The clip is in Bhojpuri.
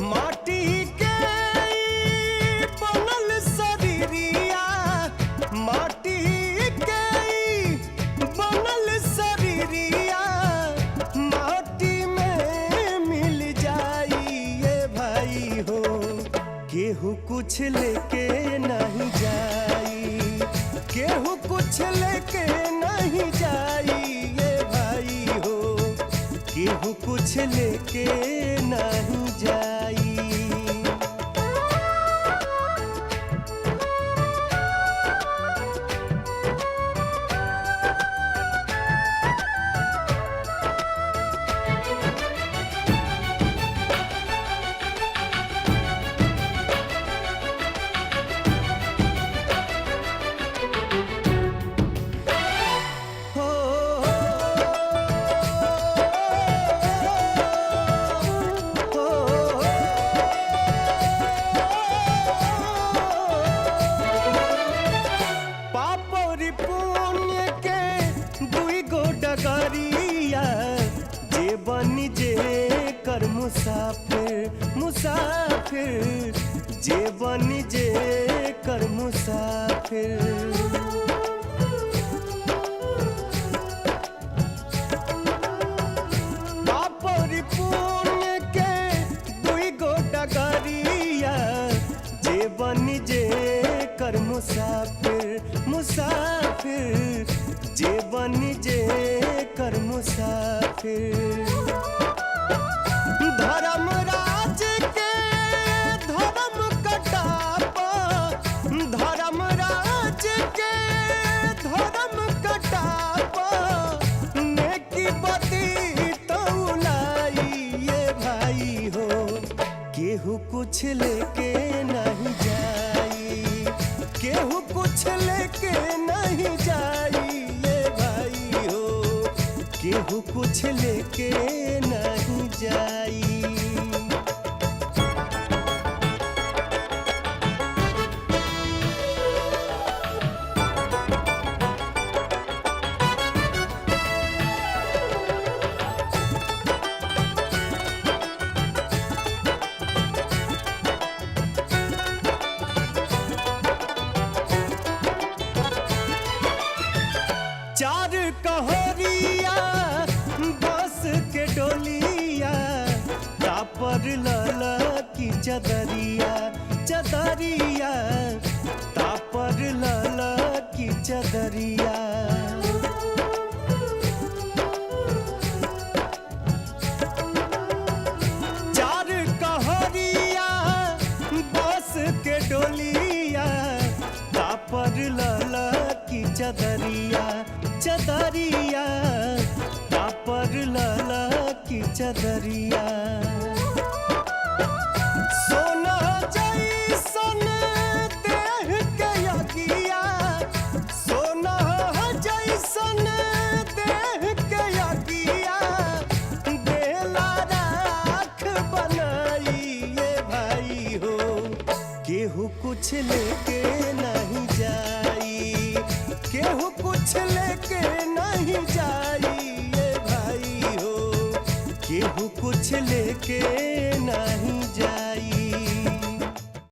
माटी के बनल शरीरिया, माटी के बनल शरीरिया माटी में मिल जाई ये भाई हो। केहू कुछ लेके नहीं जाई, केहू कुछ लेके नहीं जाई ये भाई हो। केहू कुछ लेके नहीं जाई। पुण्य के दुई गो डगरिया, जे बनी जे कर मुसाफिर, मुसाफिर जे बनी जे कर मुसाफिर। पापरी पुण्य के दुई गो डगरिया, जे बनी जे कर मुसाफिर, मुसाफिर जे बनी जे कर मुसाफिर। धर्मराज के धर्म कटापा, धर्मराज के धर्म कटापा नेकी बदी तौलाई ये भाई हो। केहू कुछ लेके नहीं जाई, केहू कुछ लेके नहीं जाई ये भाई हो। केहू कुछ लेके नहीं जाई। चार कहरिया बस के डोलिया, तापर लला की चदरिया, चदरिया तापर लला की चदरिया। चार कहरिया बस के डोलिया, तापर लला की चदरिया, चदरिया तापर लला की चदरिया। सोना जैसन देह के यगिया, सोना जैसन देह के यगिया देला राख बनाई ये भाई हो। केहू कुछ लेके नहीं जाई, केहू कुछ लेके नहीं जाई ये भाई हो। केहू कुछ लेके नहीं